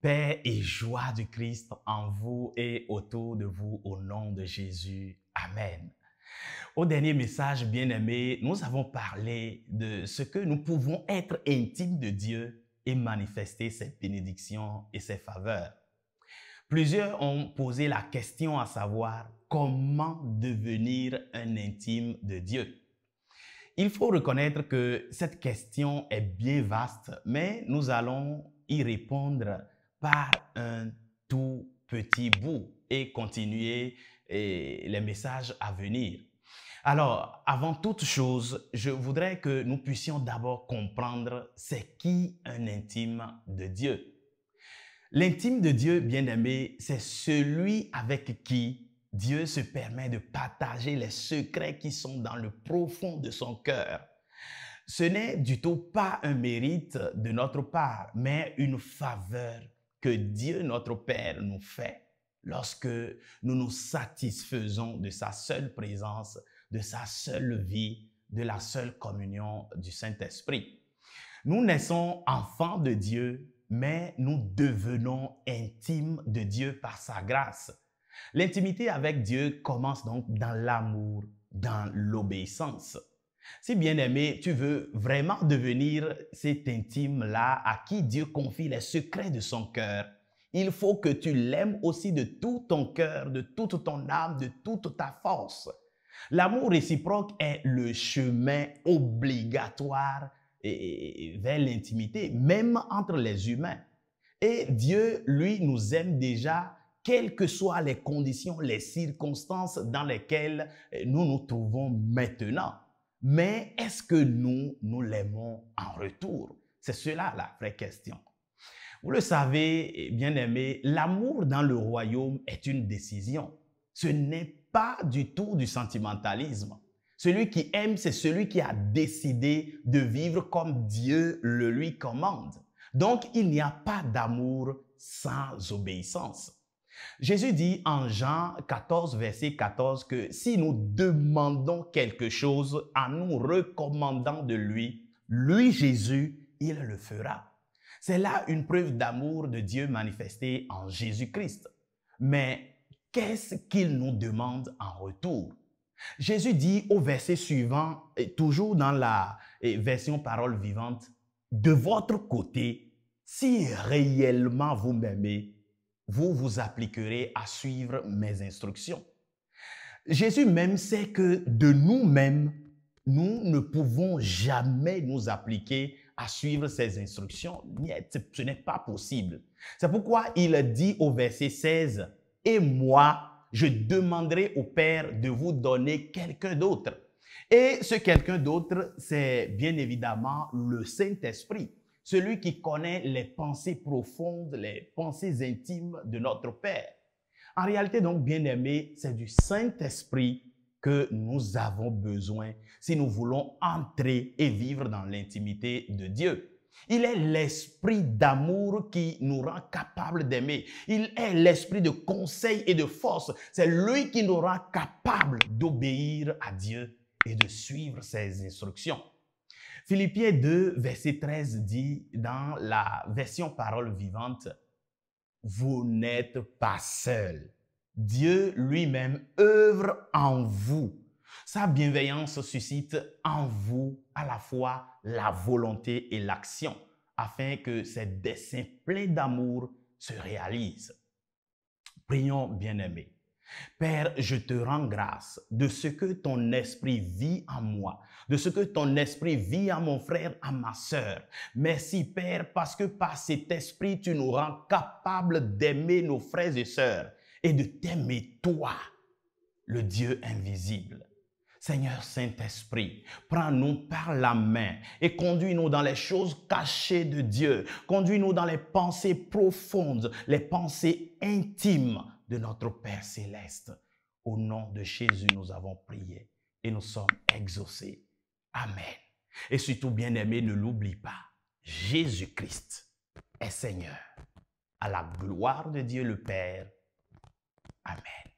Paix et joie du Christ en vous et autour de vous au nom de Jésus. Amen. Au dernier message, bien-aimés, nous avons parlé de ce que nous pouvons être intimes de Dieu et manifester ses bénédictions et ses faveurs. Plusieurs ont posé la question à savoir comment devenir un intime de Dieu. Il faut reconnaître que cette question est bien vaste, mais nous allons y répondre par un tout petit bout et continuer les messages à venir. Alors, avant toute chose, je voudrais que nous puissions d'abord comprendre c'est qui un intime de Dieu. L'intime de Dieu, bien-aimé, c'est celui avec qui Dieu se permet de partager les secrets qui sont dans le profond de son cœur. Ce n'est du tout pas un mérite de notre part, mais une faveur que Dieu, notre Père, nous fait lorsque nous nous satisfaisons de sa seule présence, de sa seule vie, de la seule communion du Saint-Esprit. Nous naissons enfants de Dieu, mais nous devenons intimes de Dieu par sa grâce. L'intimité avec Dieu commence donc dans l'amour, dans l'obéissance. Si bien-aimé, tu veux vraiment devenir cet intime-là à qui Dieu confie les secrets de son cœur, il faut que tu l'aimes aussi de tout ton cœur, de toute ton âme, de toute ta force. L'amour réciproque est le chemin obligatoire vers l'intimité, même entre les humains. Et Dieu, lui, nous aime déjà, quelles que soient les conditions, les circonstances dans lesquelles nous nous trouvons maintenant. Mais est-ce que nous l'aimons en retour? C'est cela la vraie question. Vous le savez, bien-aimés, l'amour dans le royaume est une décision. Ce n'est pas du tout du sentimentalisme. Celui qui aime, c'est celui qui a décidé de vivre comme Dieu le lui commande. Donc, il n'y a pas d'amour sans obéissance. Jésus dit en Jean 14, verset 14 que si nous demandons quelque chose en nous recommandant de lui, lui Jésus, il le fera. C'est là une preuve d'amour de Dieu manifestée en Jésus-Christ. Mais qu'est-ce qu'il nous demande en retour? Jésus dit au verset suivant, toujours dans la version parole vivante, de votre côté, si réellement vous m'aimez, vous vous appliquerez à suivre mes instructions. Jésus même sait que de nous-mêmes, nous ne pouvons jamais nous appliquer à suivre ses instructions. Ce n'est pas possible. C'est pourquoi il dit au verset 16, « Et moi, je demanderai au Père de vous donner quelqu'un d'autre. » Et ce quelqu'un d'autre, c'est bien évidemment le Saint-Esprit, celui qui connaît les pensées profondes, les pensées intimes de notre Père. En réalité, donc, bien-aimés, c'est du Saint-Esprit que nous avons besoin si nous voulons entrer et vivre dans l'intimité de Dieu. Il est l'esprit d'amour qui nous rend capables d'aimer. Il est l'esprit de conseil et de force. C'est lui qui nous rend capables d'obéir à Dieu et de suivre ses instructions. Philippiens 2, verset 13 dit dans la version parole vivante, « Vous n'êtes pas seul. Dieu lui-même œuvre en vous. Sa bienveillance suscite en vous à la fois la volonté et l'action, afin que ces desseins pleins d'amour se réalisent. » Prions, bien-aimés. Père, je te rends grâce de ce que ton esprit vit en moi, de ce que ton esprit vit en mon frère, en ma sœur. Merci, Père, parce que par cet esprit, tu nous rends capables d'aimer nos frères et sœurs et de t'aimer toi, le Dieu invisible. Seigneur Saint-Esprit, prends-nous par la main et conduis-nous dans les choses cachées de Dieu. Conduis-nous dans les pensées profondes, les pensées intimes de notre Père Céleste. Au nom de Jésus, nous avons prié et nous sommes exaucés. Amen. Et surtout, bien-aimé, ne l'oublie pas, Jésus-Christ est Seigneur. À la gloire de Dieu le Père. Amen.